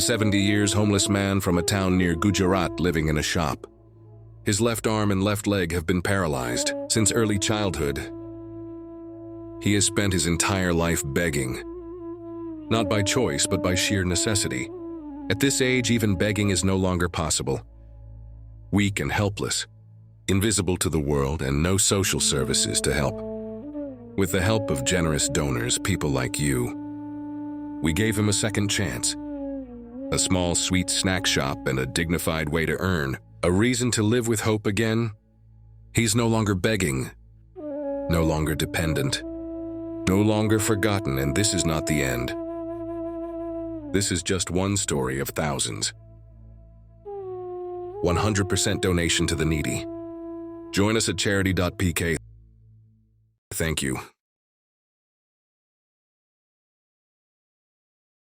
70 years homeless man from a town near Gujarat living in a shop. His left arm and left leg have been paralyzed since early childhood. He has spent his entire life begging, not by choice but by sheer necessity. At this age, even begging is no longer possible. Weak and helpless, invisible to the world, and no social services to help. With the help of generous donors, people like you, we gave him a second chance. A small sweet snack shop and a dignified way to earn, a reason to live with hope again. He's no longer begging, no longer dependent, no longer forgotten, and this is not the end. This is just one story of thousands. 100% donation to the needy. Join us at charity.pk. Thank you.